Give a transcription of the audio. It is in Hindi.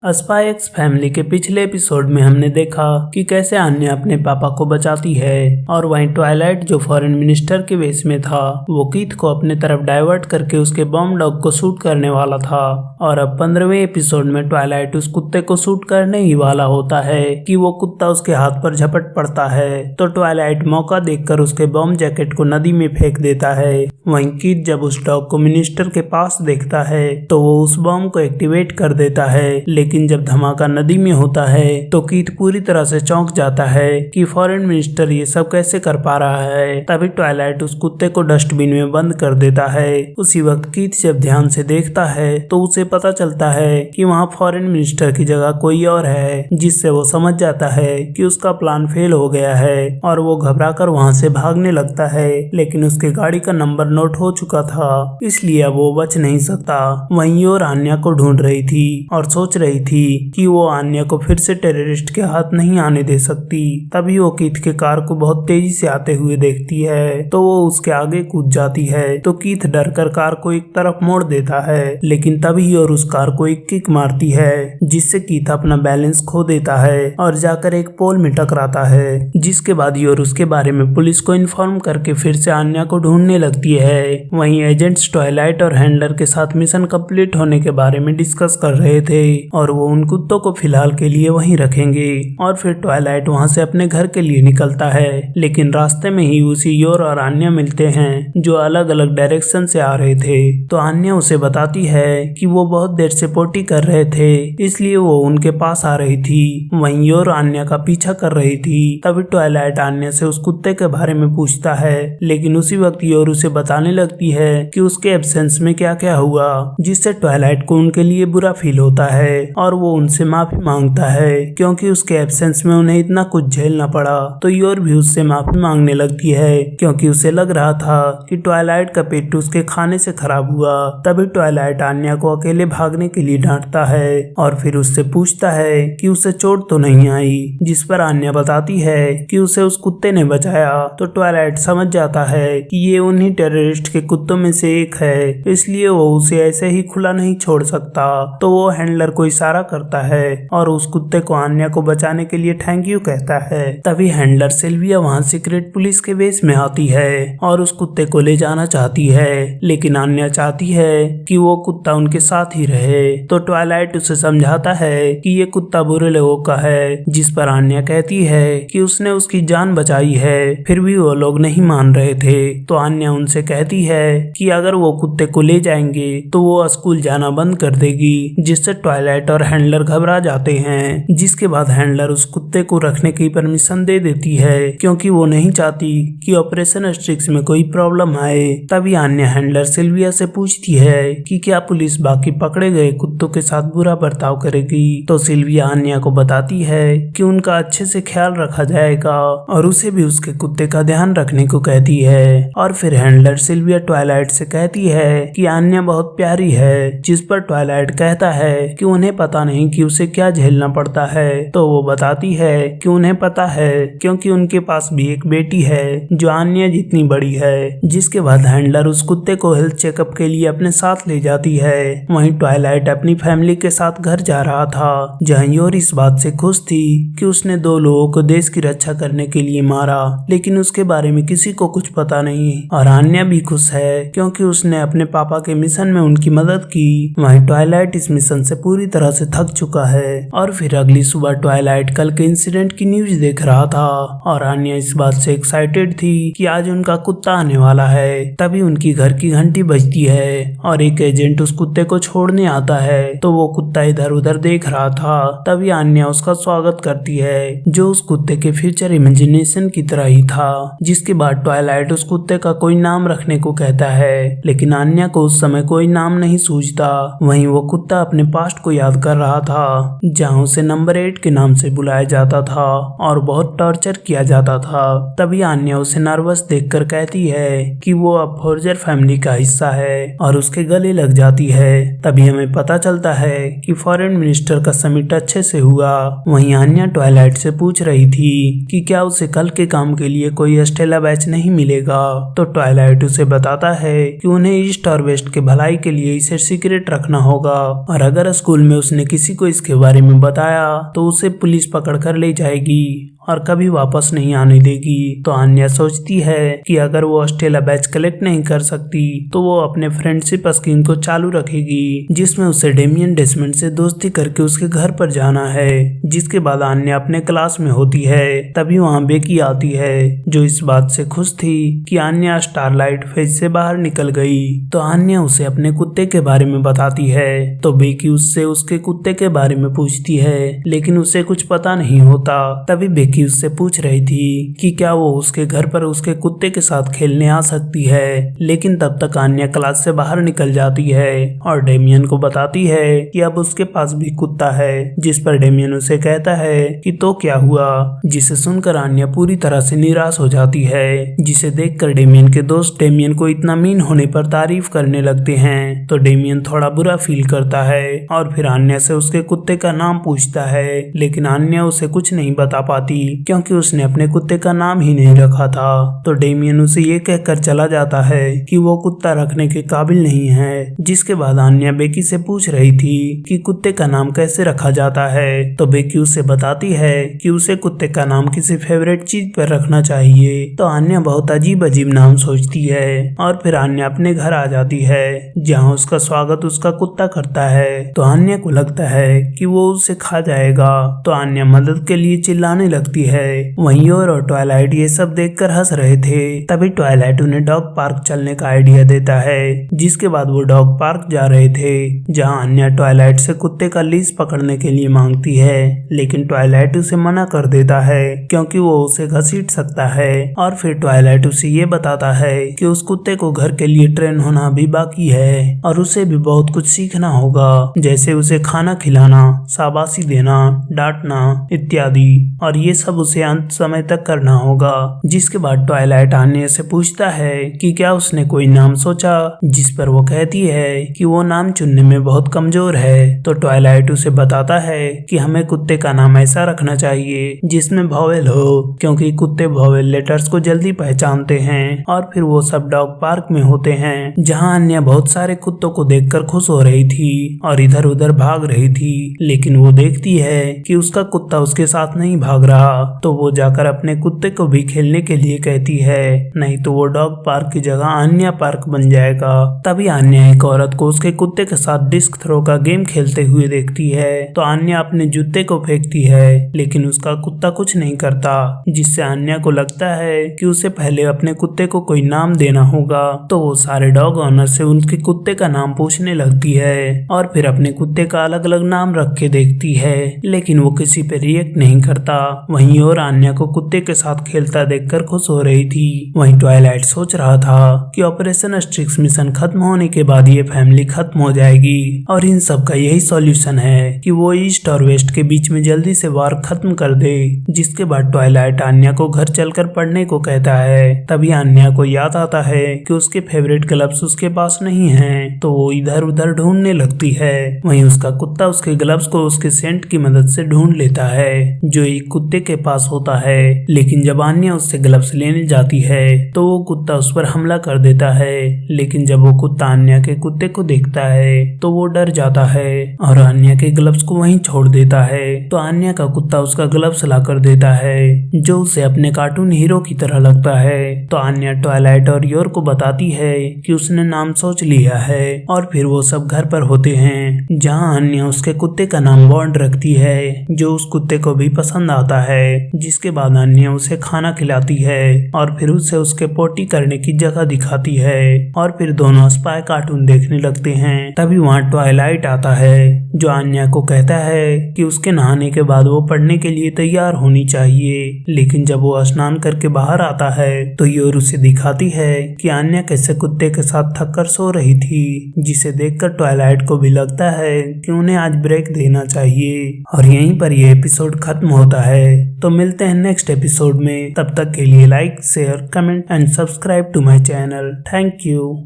स्पाई एक्स फैमिली के पिछले एपिसोड में हमने देखा कि कैसे आन्या अपने पापा को बचाती है और वहीं ट्वाइलाइट जो फॉरेन मिनिस्टर के वेश में था वो कीथ को अपने तरफ डाइवर्ट करके उसके बॉम्ब डॉग को शूट करने वाला था। और अब 15वें एपिसोड में ट्वाइलाइट उस कुत्ते को शूट करने ही वाला होता है कि वो कुत्ता उसके हाथ पर झपट पड़ता है। तो ट्वाइलाइट मौका देखकर उसके बॉम्ब जैकेट को नदी में फेंक देता है। वहीं कीथ जब उस डॉग को मिनिस्टर के पास देखता है तो वो उस बॉम्ब को एक्टिवेट कर देता है, लेकिन जब धमाका नदी में होता है तो कीथ पूरी तरह से चौंक जाता है कि फॉरेन मिनिस्टर ये सब कैसे कर पा रहा है। तभी ट्वाइलाइट उस कुत्ते को डस्टबिन में बंद कर देता है। उसी वक्त कीथ जब ध्यान से देखता है तो उसे पता चलता है कि वहाँ फॉरेन मिनिस्टर की जगह कोई और है, जिससे वो समझ जाता है कि उसका प्लान फेल हो गया है और वो घबराकर वहाँ से भागने लगता है। लेकिन उसके गाड़ी का नंबर नोट हो चुका था, इसलिए अब वो बच नहीं सकता। वहीं और आन्या को ढूंढ रही थी और सोच रही थी कि वो आन्या को फिर से टेररिस्ट के हाथ नहीं आने दे सकती। तभी वो कीथ के कार को बहुत तेजी से आते हुए देखती है तो वो उसके आगे कूद जाती है। तो कीथ डरकर कार को एक तरफ मोड़ देता है, लेकिन तभी और उस कार को एक किक मारती है जिससे कीथ अपना बैलेंस खो देता है और जाकर एक पोल में टकराता है। जिसके बाद और उसके बारे में पुलिस को इन्फॉर्म करके फिर से आन्या को ढूंढने लगती है। वहीं एजेंट्स ट्वाइलाइट और हैंडलर के साथ मिशन कंप्लीट होने के बारे में डिस्कस कर रहे थे और वो उन कुत्तों को फिलहाल के लिए वहीं रखेंगे। और फिर ट्वाइलाइट वहां से अपने घर के लिए निकलता है, लेकिन रास्ते में ही उसी योर और आन्या मिलते हैं जो अलग अलग डायरेक्शन से आ रहे थे। तो आन्या उसे बताती है कि वो बहुत देर से पोटी कर रहे थे, इसलिए वो उनके पास आ रही थी। वहीं योर आन्या का पीछा कर रही थी। तभी ट्वाइलाइट आन्या से उस कुत्ते के बारे में पूछता है, लेकिन उसी वक्त योर उसे बताने लगती है कि उसके एब्सेंस में क्या क्या हुआ, जिससे ट्वाइलाइट को उनके लिए बुरा फील होता है और वो उनसे माफी मांगता है क्योंकि उसके एब्सेंस में उन्हें इतना कुछ झेलना पड़ा। तो योर भी उससे माफी मांगने लगती है क्योंकि उसे लग रहा था कि ट्वाइलाइट का पेट उसके खाने से खराब हुआ। तभी ट्वाइलाइट आन्या को अकेले भागने के लिए डांटता है और फिर उससे पूछता है कि उसे चोट तो नहीं आई, जिस पर आन्या बताती है कि उसे उस कुत्ते ने बचाया। तो ट्वाइलाइट समझ जाता है कि ये उन्हीं टेररिस्ट के कुत्तों में से एक है, इसलिए वो उसे ऐसे ही खुला नहीं छोड़ सकता। तो वो हैंडलर को इशारा करता है और उस कुत्ते को आन्या को बचाने के लिए थैंक यू कहता है। तभी हैंडलर सिल्विया वहाँ सीक्रेट पुलिस के वेश में आती है और उस कुत्ते को ले जाना चाहती है, लेकिन आन्या चाहती है कि वो कुत्ता उनके साथ ही रहे। तो ट्वाइलाइट उसे समझाता है कि ये कुत्ता बुरे लोगों का है, जिस पर आन्या कहती है कि उसने उसकी जान बचाई है, फिर भी वो लोग नहीं मान रहे थे। तो आन्या उनसे कहती है कि अगर वो कुत्ते को ले जाएंगे तो वो स्कूल जाना बंद कर देगी, जिससे ट्वाइलाइट और हैंडलर घबरा जाते हैं। जिसके बाद हैंडलर उस कुत्ते को रखने की परमिशन दे देती है क्योंकि वो नहीं चाहती कि ऑपरेशन स्ट्रिक्स में कोई प्रॉब्लम आए। तभी आन्या हैंडलर सिल्विया से पूछती है कि क्या पुलिस बाकी पकड़े गए कुत्तों के साथ बुरा बर्ताव करेगी। तो सिल्विया आन्या को बताती है कि उनका अच्छे से ख्याल रखा जाएगा और उसे भी उसके कुत्ते का ध्यान रखने को कहती है। और फिर हैंडलर सिल्विया ट्वाइलाइट से कहती है कि आन्या बहुत प्यारी है, जिस पर ट्वाइलाइट कहता है कि उन्हें पता नहीं कि उसे क्या झेलना पड़ता है। तो वो बताती है कि उन्हें पता है क्योंकि उनके पास भी एक बेटी है जो आन्या जितनी बड़ी है। जिसके बाद हैंडलर उस कुत्ते को हेल्थ चेकअप के लिए अपने साथ ले जाती है। वहीं ट्वाइलाइट अपनी फैमिली के साथ घर जा रहा था, जहाँ योर इस बात से खुश थी कि उसने 2 लोगों को देश की रक्षा करने के लिए मारा, लेकिन उसके बारे में किसी को कुछ पता नहीं। और आन्या भी खुश है क्योंकि उसने अपने पापा के मिशन में उनकी मदद की। वहीं ट्वाइलाइट इस मिशन से पूरी तरह से थक चुका है। और फिर अगली सुबह ट्वाइलाइट कल के इंसिडेंट की न्यूज देख रहा था और आन्या इस बात से एक्साइटेड थी कि आज उनका कुत्ता आने वाला है। तभी उनकी घर की घंटी बजती है और एक एजेंट उस कुत्ते को छोड़ने आता है। तो वो कुत्ता इधर उधर देख रहा था। तभी आन्या उसका स्वागत करती है, जो उस कुत्ते के फ्यूचर इमेजिनेशन की तरह ही था। जिसके बाद ट्वाइलाइट उस कुत्ते का कोई नाम रखने को कहता है, लेकिन आन्या को उस समय कोई नाम नहीं सूझता। वहीं वो कुत्ता अपने पास्ट को याद कर रहा था, जहाँ उसे नंबर 8 के नाम से बुलाया जाता था और बहुत टॉर्चर किया जाता था। तभी आन्या उसे नर्वस देखकर कहती है कि वो अब फोर्जर फैमिली का हिस्सा है और उसके गले लग जाती है। तभी हमें पता चलता है कि फॉरेन मिनिस्टर का समिट अच्छे से हुआ। वहीं आन्या ट्वाइलाइट से पूछ रही थी कि क्या उसे कल के काम के लिए कोई स्टेला बैच नहीं मिलेगा। तो ट्वाइलाइट उसे बताता है कि उन्हें ईस्ट और वेस्ट के भलाई के लिए इसे सीक्रेट रखना होगा और अगर स्कूल में उसे उसने किसी को इसके बारे में बताया तो उसे पुलिस पकड़ कर ले जाएगी और कभी वापस नहीं आने देगी। तो आन्या सोचती है कि अगर वो ऑस्ट्रेलिया बैच कलेक्ट नहीं कर सकती तो वो अपने फ्रेंडशिप स्कीम को चालू रखेगी, जिसमें उसे डेमियन डेसमंड से दोस्ती करके उसके घर पर जाना है। जिसके बाद आन्या अपने क्लास में होती है, तभी वहाँ बेकी आती है जो इस बात से खुश थी कि आन्या स्टारलाइट फेज से बाहर निकल गई। तो आन्या उसे अपने कुत्ते के बारे में बताती है। तो बेकी उससे उसके कुत्ते के बारे में पूछती है, लेकिन उसे कुछ पता नहीं होता। तभी बेकी उससे पूछ रही थी कि क्या वो उसके घर पर उसके कुत्ते के साथ खेलने आ सकती है, लेकिन तब तक आन्या क्लास से बाहर निकल जाती है और डेमियन को बताती है कि अब उसके पास भी कुत्ता है। जिस पर डेमियन उसे कहता है कि तो क्या हुआ, जिसे सुनकर आन्या पूरी तरह से निराश हो जाती है। जिसे देखकर डेमियन के दोस्त डेमियन को इतना मीन होने पर तारीफ करने लगते हैं। तो डेमियन थोड़ा बुरा फील करता है और फिर आन्या से उसके कुत्ते का नाम पूछता है, लेकिन आन्या उसे कुछ नहीं बता पाती क्योंकि उसने अपने कुत्ते का नाम ही नहीं रखा था। तो डेमियन उसे ये कहकर चला जाता है कि वो कुत्ता रखने के काबिल नहीं है। जिसके बाद आन्या बेकी से पूछ रही थी कि कुत्ते का नाम कैसे रखा जाता है। तो बेकी उसे बताती है कि उसे कुत्ते का नाम किसी फेवरेट चीज पर रखना चाहिए। तो आन्या बहुत अजीब अजीब नाम सोचती है और फिर आन्या अपने घर आ जाती है, जहाँ उसका स्वागत उसका कुत्ता करता है। तो आन्या को लगता है कि वो उसे खा जाएगा। तो आन्या मदद के लिए चिल्लाने लगती है। वहीं और ट्वाइलाइट ये सब देखकर हंस रहे थे। तभी ट्वाइलाइट उन्हें डॉग पार्क चलने का आइडिया देता है। जिसके बाद वो डॉग पार्क जा रहे थे, जहाँ अन्या ट्वाइलाइट से कुत्ते का लीज पकड़ने के लिए मांगती है, लेकिन ट्वाइलाइट उसे मना कर देता है क्योंकि वो उसे घसीट सकता है। और फिर ट्वाइलाइट उसे ये बताता है कि उस कुत्ते को घर के लिए ट्रेन होना भी बाकी है और उसे भी बहुत कुछ सीखना होगा, जैसे उसे खाना खिलाना, शाबाशी देना, डांटना इत्यादि, और ये सब उसे अंत समय तक करना होगा। जिसके बाद ट्वाइलाइट आन्या से पूछता है कि क्या उसने कोई नाम सोचा, जिस पर वो कहती है कि वो नाम चुनने में बहुत कमजोर है। तो ट्वाइलाइट उसे बताता है कि हमें कुत्ते का नाम ऐसा रखना चाहिए जिसमें वॉवेल हो, क्योंकि कुत्ते वॉवेल लेटर्स को जल्दी पहचानते हैं। और फिर वो सब डॉग पार्क में होते हैं, जहाँ अन्या बहुत सारे कुत्तों को देखकर खुश हो रही थी और इधर उधर भाग रही थी, लेकिन वो देखती है कि उसका कुत्ता उसके साथ नहीं भाग रहा। तो वो जाकर अपने कुत्ते को भी खेलने के लिए कहती है, नहीं तो वो डॉग पार्क की जगह आन्या पार्क बन जाएगा। तभी आन्या एक औरत को उसके कुत्ते के साथ डिस्क थ्रो का गेम खेलते हुए देखती है। तो आन्या अपने जूते को फेंकती है, लेकिन उसका कुत्ता कुछ नहीं करता, जिससे आन्या को लगता है कि उसे पहले अपने कुत्ते को कोई नाम देना होगा। तो वो सारे डॉग ऑनर से उनके कुत्ते का नाम पूछने लगती है और फिर अपने कुत्ते का अलग अलग नाम रख के देखती है, लेकिन वो किसी पे रिएक्ट नहीं करता। वहीं और आन्या को कुत्ते के साथ खेलता देखकर खुश हो रही थी। वहीं ट्वाइलाइट सोच रहा था कि ऑपरेशन स्ट्रिक्स मिशन खत्म होने के बाद ये फैमिली खत्म हो जाएगी और इन सब का यही सॉल्यूशन है कि वो ईस्ट और वेस्ट के बीच में जल्दी से वार खत्म कर दे। जिसके बाद ट्वाइलाइट आन्या को घर चलकर पढ़ने को कहता है। तभी आन्या को याद आता है कि उसके फेवरेट ग्लव्स उसके पास नहीं हैं, तो वो इधर उधर ढूंढने लगती है। वहीं उसका कुत्ता उसके ग्लव्स को उसके सेंट की मदद से ढूंढ लेता है, जो एक कुत्ते के पास होता है। लेकिन जब आन्या उससे ग्लव्स लेने जाती है तो वो कुत्ता उस पर हमला कर देता है, लेकिन जब वो कुत्ता आन्या के कुत्ते को देखता है तो वो डर जाता है और आन्या के ग्लव्स को वहीं छोड़ देता है। तो आन्या का कुत्ता उसका ग्लव्स ला कर देता है, जो उसे अपने कार्टून हीरो की तरह लगता है। तो आन्या ट्वाइलाइट और योर को बताती है कि उसने नाम सोच लिया है और फिर वो सब घर पर होते हैं, जहाँ आन्या उसके कुत्ते का नाम बॉन्ड रखती है, जो उस कुत्ते को भी पसंद आता है। जिसके बाद आन्या उसे खाना खिलाती है और फिर उसे उसके पोटी करने की जगह दिखाती है और फिर दोनों स्पाई कार्टून देखने लगते हैं। तभी वहाँ ट्वाइलाइट आता है, जो आन्या को कहता है कि उसके नहाने के बाद वो पढ़ने के लिए तैयार होनी चाहिए। लेकिन जब वो स्नान करके बाहर आता है तो योर उसे दिखाती है कि आन्या कैसे कुत्ते के साथ थक कर सो रही थी, जिसे देखकर ट्वाइलाइट को भी लगता है कि उन्हें आज ब्रेक देना चाहिए। और यहीं पर ये एपिसोड खत्म होता है। तो मिलते हैं नेक्स्ट एपिसोड में, तब तक के लिए like share comment and subscribe to my channel. Thank you.